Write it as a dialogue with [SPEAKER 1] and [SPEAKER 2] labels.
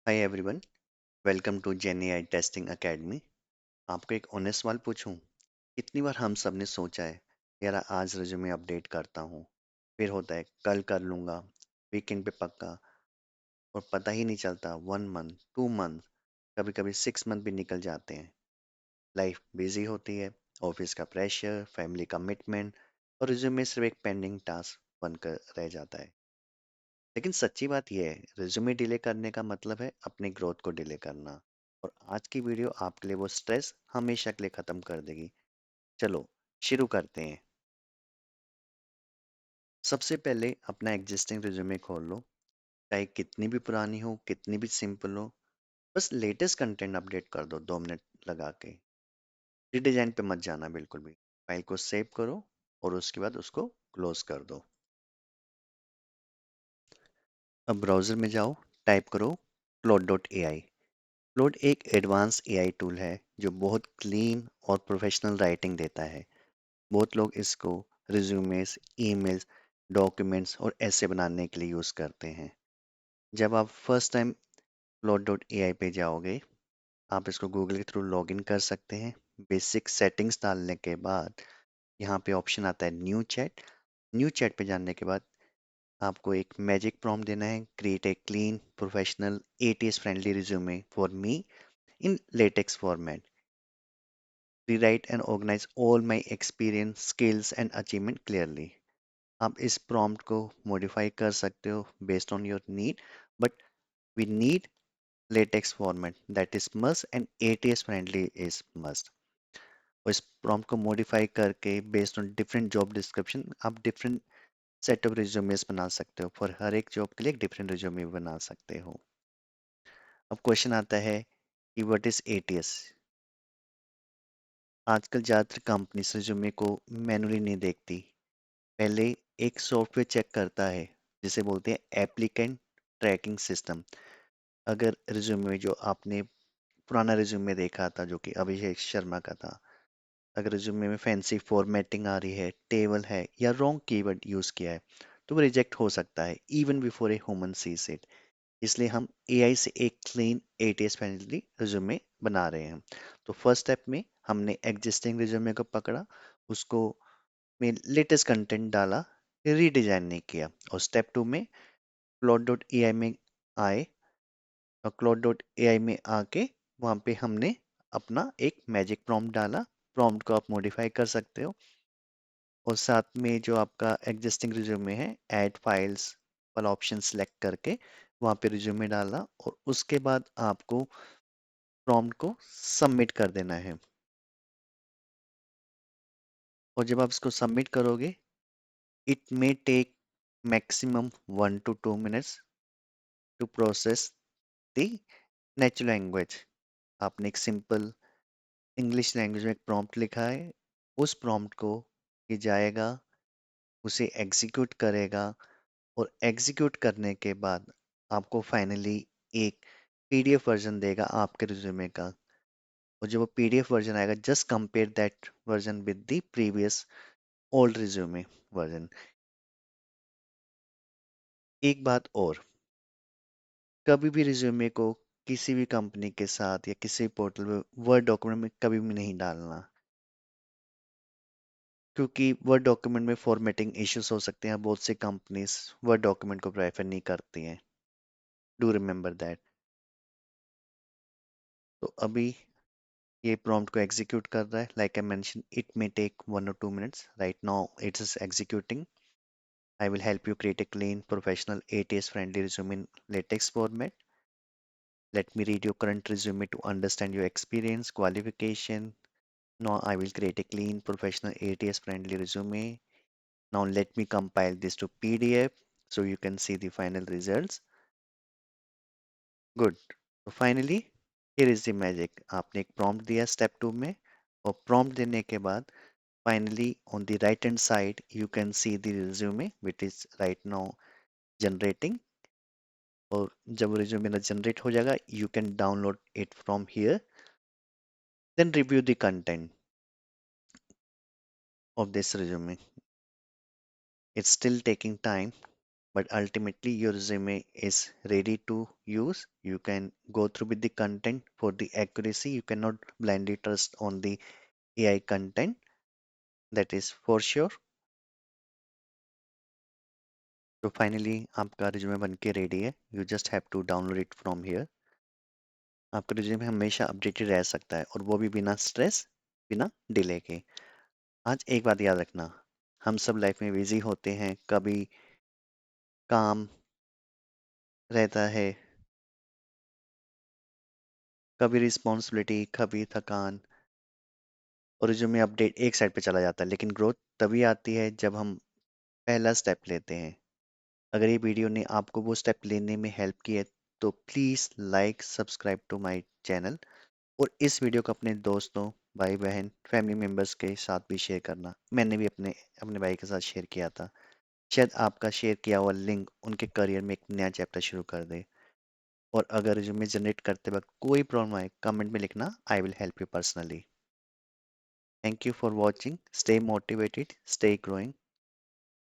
[SPEAKER 1] Hi everyone, welcome to gen AI testing academy. आपको एक honest सवाल पूछूं। कितनी बार हम सब ने सोचा है, यार आज रिज्यूमे अपडेट करता हूँ, फिर होता है कल कर लूंगा, वीकेंड पे पक्का, और पता ही नहीं चलता 1 मंथ 2 मंथ, कभी कभी 6 मंथ भी निकल जाते हैं। लाइफ बिजी होती है, ऑफिस का प्रेशर, फैमिली कमिटमेंट, और रिज्यूमे सिर्फ एक पेंडिंग टास्क बनकर रह जाता है। लेकिन सच्ची बात यह है, रिज्यूमे डिले करने का मतलब है अपनी ग्रोथ को डिले करना। और आज की वीडियो आपके लिए वो स्ट्रेस हमेशा के लिए खत्म कर देगी। चलो शुरू करते हैं। सबसे पहले अपना एग्जिस्टिंग रिज्यूमे खोल लो, चाहे कितनी भी पुरानी हो, कितनी भी सिंपल हो। बस लेटेस्ट कंटेंट अपडेट कर दो 2 मिनट लगा के। रिडिजाइन पे मत जाना बिल्कुल भी। फाइल को सेव करो और उसके बाद उसको क्लोज कर दो। अब ब्राउजर में जाओ, टाइप करो claude.ai। क्लोड एक एडवांस एआई टूल है जो बहुत क्लीन और प्रोफेशनल राइटिंग देता है। बहुत लोग इसको रिज्यूमेस, ईमेल्स, डॉक्यूमेंट्स और ऐसे बनाने के लिए यूज़ करते हैं। जब आप फर्स्ट टाइम क्लोड.एआई पे जाओगे, आप इसको गूगल के थ्रू लॉगिन कर सकते हैं। बेसिक सेटिंग्स डालने के बाद यहाँ पे ऑप्शन आता है न्यू चैट। न्यू चैट पे जाने के बाद आपको एक मैजिक प्रॉम्प्ट देना है, create a clean professional ATS friendly resume for me in latex format. Rewrite and organize all my experience, skills and achievement clearly. आप इस prompt को modify कर सकते हो based on your need, but we need latex format that is must and ATS friendly is must. और इस prompt को modify करके based on different job description आप different set of resumes बना सकते हो। For हर एक job के लिए एक different resume बना सकते हो। अब क्वेश्चन आता है कि what is ATS? आजकल ज़्यादातर कंपनीज रिज्यूमे को मैनुअली नहीं देखती। पहले एक सॉफ्टवेयर चेक करता है जिसे बोलते हैं एप्लीकेंट ट्रैकिंग सिस्टम। अगर रिज्यूमे में जो आपने पुराना रिज्यूमे देखा था जो कि अभिषेक शर्मा का था, अगर रिज्यूमे में फैंसी फॉर्मेटिंग आ रही है, टेबल है या रॉन्ग कीवर्ड यूज किया है, तो वो रिजेक्ट हो सकता है even before a human sees it. इसलिए हम एआई से एक क्लीन एटीएस फ्रेंडली रिज्यूमे बना रहे हैं। तो फर्स्ट स्टेप में हमने एग्जिस्टिंग रिज्यूमे को पकड़ा, उसको में लेटेस्ट कंटेंट डाला, रीडिजाइन नहीं किया। और स्टेप 2 में क्लॉड डॉट ए आई में आए, और क्लॉड डॉट ए आई में आके वहाँ पे हमने अपना एक मैजिक प्रॉम्प्ट डाला। प्रॉम्प्ट को आप मॉडिफाई कर सकते हो, और साथ में जो आपका एग्जिस्टिंग रिज्यूमे है, ऐड फाइल्स वाला ऑप्शन सेलेक्ट करके वहाँ पे रिज्यूमे डाला, और उसके बाद आपको प्रॉम्प्ट को सबमिट कर देना है। और जब आप इसको सबमिट करोगे, it may take maximum 1 to 2 minutes to process the natural language. आपने एक सिंपल इंग्लिश लैंग्वेज में एक प्रॉम्प्ट लिखा है, उस प्रॉम्प्ट को ये जाएगा, उसे एग्जीक्यूट करेगा, और एग्जीक्यूट करने के बाद आपको फाइनली एक पीडीएफ वर्जन देगा आपके रिज्यूमे का। और जब वो पीडीएफ वर्जन आएगा, just compare that version with the previous old resume version. एक बात और, कभी भी रिज्यूमे को किसी भी कंपनी के साथ या किसी पोर्टल में वर्ड डॉक्यूमेंट में कभी भी नहीं डालना, क्योंकि वर्ड डॉक्यूमेंट में फॉर्मेटिंग इश्यूज हो सकते हैं। बहुत सी कंपनीज वर्ड डॉक्यूमेंट को प्रेफर नहीं करती हैं। Do remember that. तो अभी ये प्रॉम्प्ट को एग्जीक्यूट कर रहा है। Like I mention, it may take 1 or 2 minutes। Right now it is executing. I will help you create a clean professional ATS friendly resume in LaTeX format. Let me read your current resume to understand your experience, qualification. Now I will create a clean, professional, ATS friendly resume. Now let me compile this to PDF so you can see the final results. Good. So finally, here is the magic. आपने एक prompt दिया step 2 में, और prompt देने के बाद finally on the right hand side you can see the resume which is right now generating. और जब resume मेरा generate हो जाएगा, you can download it from here. Then review the content of this resume. It's still taking time. but ultimately your resume is ready to use. You can go through with the content for the accuracy. You cannot blindly trust on the AI content, that is for sure. तो finally आपका resume बन के ready है, you just have to download it from here. आपका resume हमेशा updated रह सकता है और वो भी बिना स्ट्रेस, बिना डिले के। आज एक बात याद रखना, हम सब लाइफ में बिजी होते हैं, कभी काम रहता है, कभी रिस्पॉन्सिबिलिटी, कभी थकान, और रिज्यूमे अपडेट एक साइड पे चला जाता है। लेकिन ग्रोथ तभी आती है जब हम पहला स्टेप लेते हैं। अगर ये वीडियो ने आपको वो स्टेप लेने में हेल्प की है तो please like subscribe to my channel, और इस वीडियो को अपने दोस्तों, भाई बहन, फैमिली मेम्बर्स के साथ भी शेयर करना। मैंने भी अपने अपने भाई के साथ शेयर किया था, शायद आपका शेयर किया हुआ लिंक उनके करियर में एक नया चैप्टर शुरू कर दे। और अगर रिज्यूमे जनरेट करते वक्त कोई प्रॉब्लम आए, कमेंट में लिखना, आई will help you personally. Thank you for watching, stay motivated, stay growing.